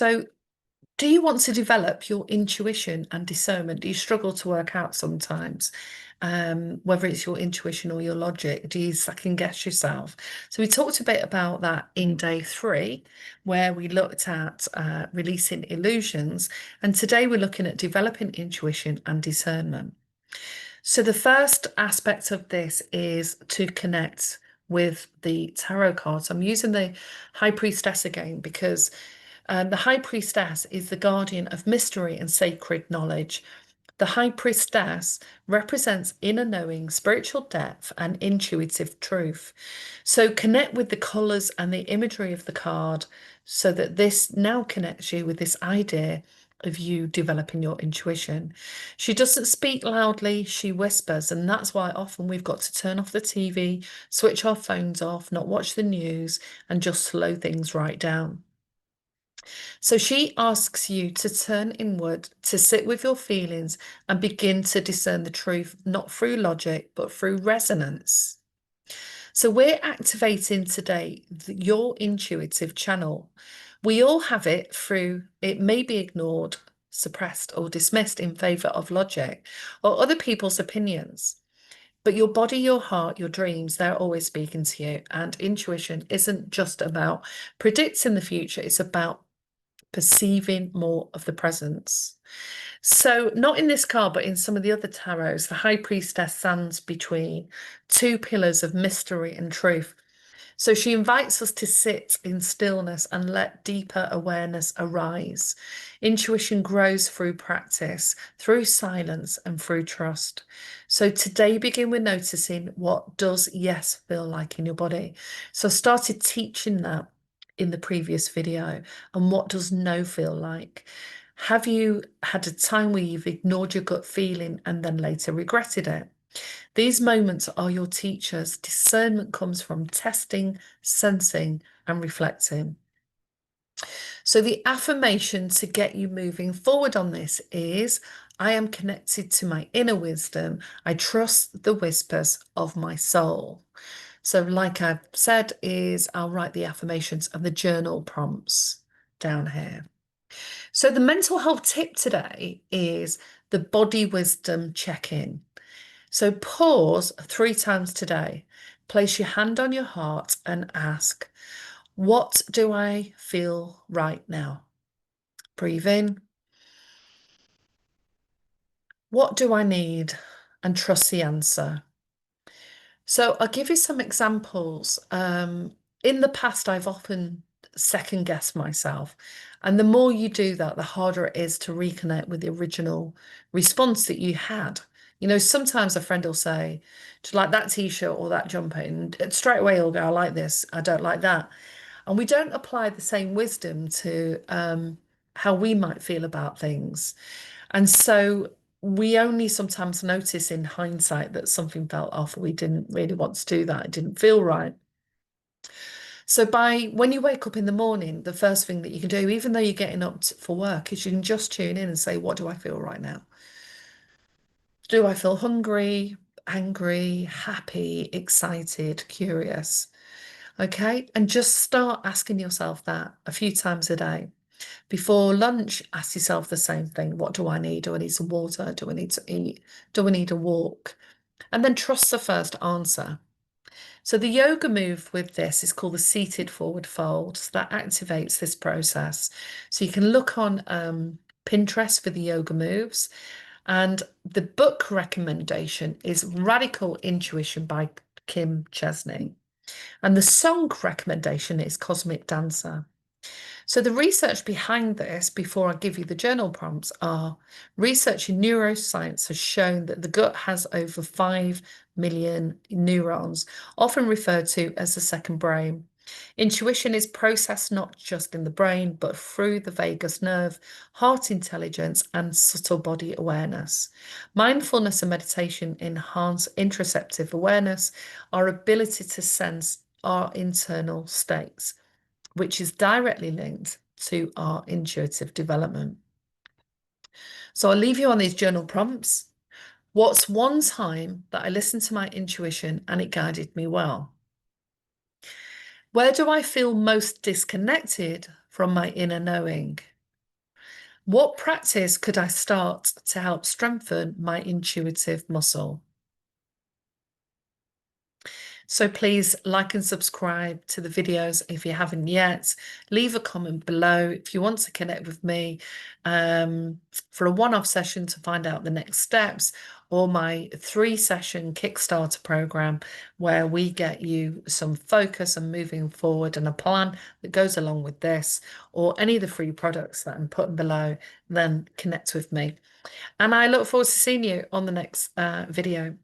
So, do you want to develop your intuition and discernment? Do you struggle to work out sometimes, whether it's your intuition or your logic? Do you second guess yourself? So, we talked a bit about that in day 3, where we looked at releasing illusions. And today we're looking at developing intuition and discernment. So, the first aspect of this is to connect with the tarot cards. I'm using the High Priestess again because the High Priestess is the guardian of mystery and sacred knowledge. The High Priestess represents inner knowing, spiritual depth, and intuitive truth. So connect with the colours and the imagery of the card so that this now connects you with this idea of you developing your intuition. She doesn't speak loudly, she whispers, and that's why often we've got to turn off the TV, switch our phones off, not watch the news, and just slow things right down. So she asks you to turn inward, to sit with your feelings and begin to discern the truth, not through logic, but through resonance. So we're activating today your intuitive channel. We all have it through, it may be ignored, suppressed, or dismissed in favor of logic or other people's opinions. But your body, your heart, your dreams, they're always speaking to you. And intuition isn't just about predicting the future, it's about perceiving more of the presence. So, not in this card, but in some of the other tarots, the High Priestess stands between two pillars of mystery and truth. So, she invites us to sit in stillness and let deeper awareness arise. Intuition grows through practice, through silence, and through trust. So, today, begin with noticing what does yes feel like in your body. So, I started teaching that in the previous video. And what does no feel like? Have you had a time where you've ignored your gut feeling and then later regretted it? These moments are your teachers. Discernment comes from testing, sensing, and reflecting. So, the affirmation to get you moving forward on this is I am connected to my inner wisdom. I trust the whispers of my soul. So, like I've said, is I'll write the affirmations and the journal prompts down here. So, the mental health tip today is the body wisdom check-in. So, pause 3 times today. Place your hand on your heart and ask, what do I feel right now? Breathe in. What do I need? And trust the answer. So I'll give you some examples. In the past, I've often second guessed myself. And the more you do that, the harder it is to reconnect with the original response that you had. You know, sometimes a friend will say, do you like that t-shirt or that jumper? And straight away you'll go, I like this, I don't like that. And we don't apply the same wisdom to how we might feel about things. And so we only sometimes notice in hindsight that something felt off. We didn't really want to do that. It didn't feel right. So when you wake up in the morning, the first thing that you can do, even though you're getting up for work, is you can just tune in and say, what do I feel right now? Do I feel hungry, angry, happy, excited, curious? Okay. And just start asking yourself that a few times a day. Before lunch, ask yourself the same thing. What do I need? Do I need some water? Do I need to eat? Do I need a walk? And then trust the first answer. So the yoga move with this is called the seated forward fold. So that activates this process. So you can look on Pinterest for the yoga moves. And the book recommendation is Radical Intuition by Kim Chesney. And the song recommendation is Cosmic Dancer. So the research behind this, before I give you the journal prompts, are research in neuroscience has shown that the gut has over 5 million neurons, often referred to as the second brain. Intuition is processed not just in the brain, but through the vagus nerve, heart intelligence, and subtle body awareness. Mindfulness and meditation enhance interoceptive awareness, our ability to sense our internal states, which is directly linked to our intuitive development. So I'll leave you on these journal prompts. What's one time that I listened to my intuition and it guided me well? Where do I feel most disconnected from my inner knowing? What practice could I start to help strengthen my intuitive muscle? So please like and subscribe to the videos if you haven't yet. Leave a comment below if you want to connect with me for a one-off session to find out the next steps, or my 3-session Kickstarter program where we get you some focus and moving forward and a plan that goes along with this, or any of the free products that I'm putting below. Then connect with me. And I look forward to seeing you on the next video.